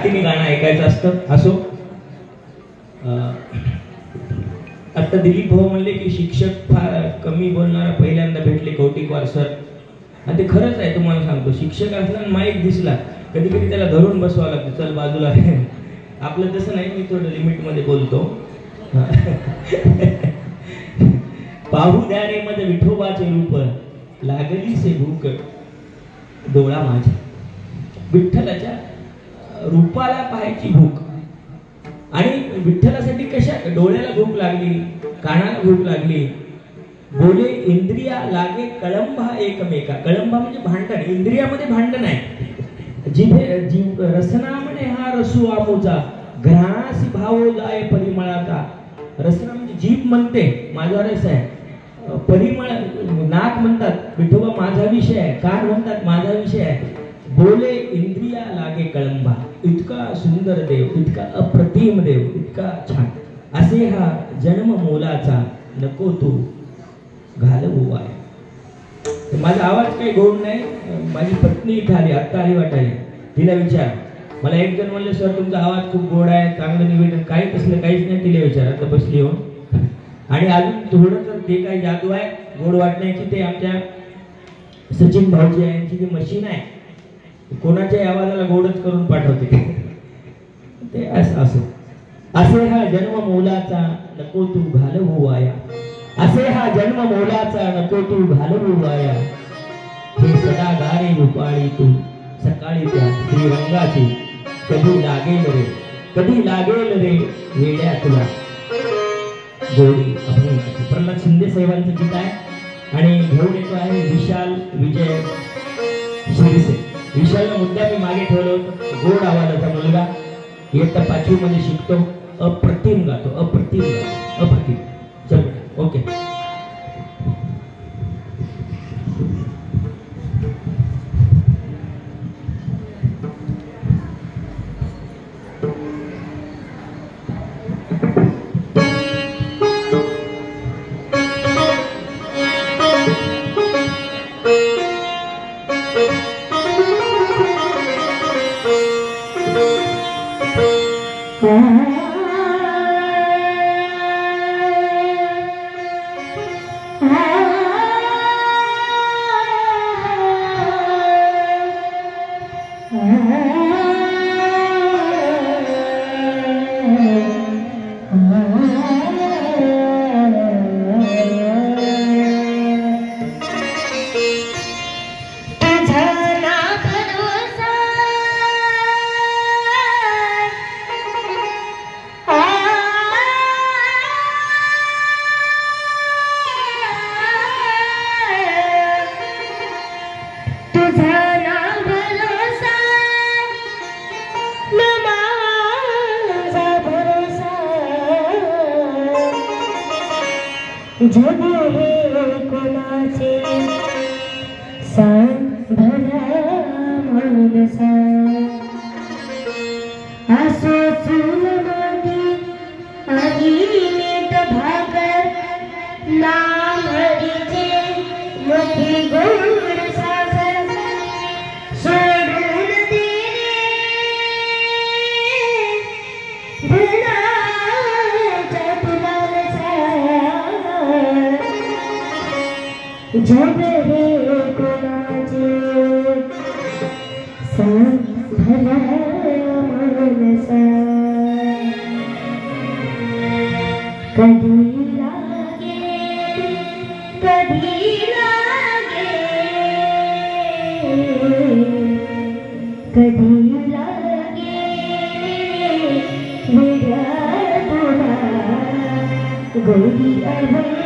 ताकदीने गाणं ऐकायचं असतं. असो, आता दिलीप भाऊ म्हणले की शिक्षक फार कमी बोलणारा पहिल्यांदा भेटले कौटिकवार सर. आणि ते खरंच आहे. तुम्हाला सांगतो, शिक्षक असला माईक दिसला कधी कधी त्याला धरून बसवावं लागतं, चल बाजूला. आपलं तसं नाही, मी थोडं लिमिटमध्ये बोलतो. पाहू द्या रे मध विठोबाचे रूप, लागली से भूक डोळा माझ्या. विठ्ठलाच्या रूपाला पाहायची भूक. आणि विठ्ठलासाठी कशा डोळ्याला भूक लागली, कानाला भूक लागली. बोले इंद्रिया लागे कळंबा एकमेका. कळंबा म्हणजे भांडण, इंद्रियामध्ये भांडण आहे. जीभ रसना म्हणे हा रसू आमोचा, घ्रासी भावो जाय परिमळाचा. रसना म्हणजे जीभ म्हणते माझा रस आहे, परिमळ नाक म्हणतात विठोबा माझा विषय आहे, कान म्हणतात माझा विषय आहे. बोले इंद्रिया लागे कळंबा. इतका सुंदर देव, इतका अप्रतिम देव, इतका छान. असे हा जन्म मोलाचा नको तू घालवू वाया. माझा आवाज काही गोड नाही. माझी पत्नी इथे आली, आत्ता आली वाटायला. तिला विचार. मला एक जण म्हणले सर तुमचा आवाज खूप गोड आहे, चांगलं निवेदन. काही तसलं काहीच नाही. तिला विचार. आता बसली हो. आणि अजून थोडं तर ते काही जादू आहे गोड वाटण्याची, ते आमच्या सचिन भाऊजी यांची जी मशीन आहे, कोणाच्याही आवाजाला गोडच करून पाठवते. ते असं. असे हा जन्म मोलाचा नको तू घालवू वाया. असे हा जन्म मोलाचा नको तू घालवू वाया. हे सदा गारे उपाळी तू सकाळी त्या श्रीरंगाची. कधी लागेल रे, कधी लागेल रे वेड्या तुला गोडी अभिनयाची. प्रल्हाद शिंदे साहेबांचं गीत आहे. आणि घेऊन येतो आहे विशाल विजय शिरसे. विशालला मुद्दा मी मागे ठेवलं होतं. गोड आवाजाचा मुलगा, इयत्ता 5वी मध्ये शिकतो. अप्रतिम गातो, अप्रतिम गातो, अप्रतिम. चल ओके. जग हे कोणाचे सांग भला मनसा. असो चूल मागी आणि मीठ भाकर, नाम हरीचे मोठी गोड सागर. सोडून देणे धनाच्या तुलाचा. जग हे कोणाचे सांग भला मनसा. कधी लागे, कधी लागे, कधी लागे वेड्या तुला गोडी अभय.